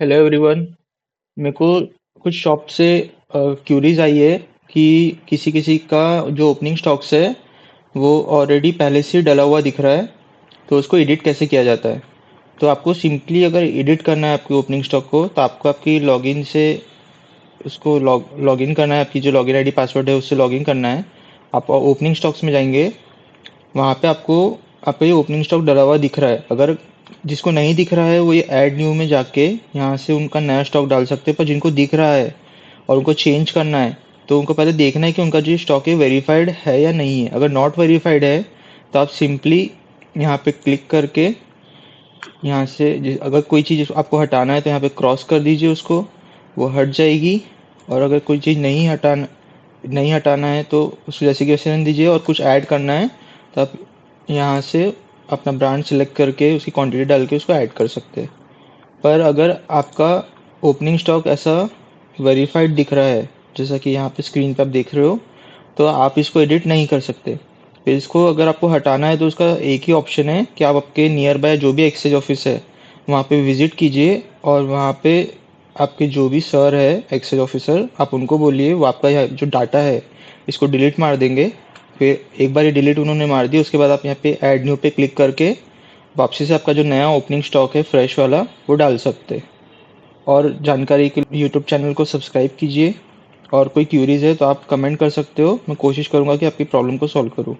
Hello everyone. मेरे को कुछ शॉप से क्यूरीज आई है कि किसी किसी का जो ओपनिंग स्टॉक्स है वो ऑलरेडी पहले से डला हुआ दिख रहा है, तो उसको एडिट कैसे किया जाता है। तो आपको सिंपली अगर एडिट करना है आपकी ओपनिंग स्टॉक को, तो आपको आपकी लॉगिन से उसको लॉगिन करना है। आपकी जो लॉगिन आईडी पासवर्ड है उससे लॉगिन करना है। आप ओपनिंग स्टॉक्स में जाएंगे, वहाँ पे आपको आपका ये ओपनिंग स्टॉक डला हुआ दिख रहा है। अगर जिसको नहीं दिख रहा है वो ये ऐड न्यू में जाके यहाँ से उनका नया स्टॉक डाल सकते हैं, पर जिनको दिख रहा है और उनको चेंज करना है तो उनको पहले देखना है कि उनका जो स्टॉक है वेरीफाइड है या नहीं है। अगर नॉट वेरीफाइड है तो आप सिंपली यहाँ पे क्लिक करके यहाँ से अगर कोई चीज़ आपको हटाना है तो यहाँ पे क्रॉस कर दीजिए उसको, वो हट जाएगी। और अगर कोई चीज़ नहीं हटाना है तो उसको जैसे कि वैसे रहने दीजिए। और कुछ ऐड करना है तो आप यहाँ से अपना ब्रांड सेलेक्ट करके उसकी क्वांटिटी डाल के उसको ऐड कर सकते हैं। पर अगर आपका ओपनिंग स्टॉक ऐसा वेरीफाइड दिख रहा है, जैसा कि यहाँ पे स्क्रीन पे आप देख रहे हो, तो आप इसको एडिट नहीं कर सकते। फिर इसको अगर आपको हटाना है तो उसका एक ही ऑप्शन है कि आप आपके नियर बाय जो भी एक्सचेंज ऑफिस है वहाँ पे विजिट कीजिए, और वहाँ पे आपके जो भी सर है एक्सचेंज ऑफिसर, आप उनको बोलिए वो आपका जो डाटा है इसको डिलीट मार देंगे। फिर एक बार ये डिलीट उन्होंने मार दिया, उसके बाद आप यहाँ पे ऐड न्यू पे क्लिक करके वापसी से आपका जो नया ओपनिंग स्टॉक है फ्रेश वाला वो डाल सकते हैं। और जानकारी के लिए यूट्यूब चैनल को सब्सक्राइब कीजिए। और कोई क्यूरीज है तो आप कमेंट कर सकते हो, मैं कोशिश करूँगा कि आपकी प्रॉब्लम को सॉल्व करूँ।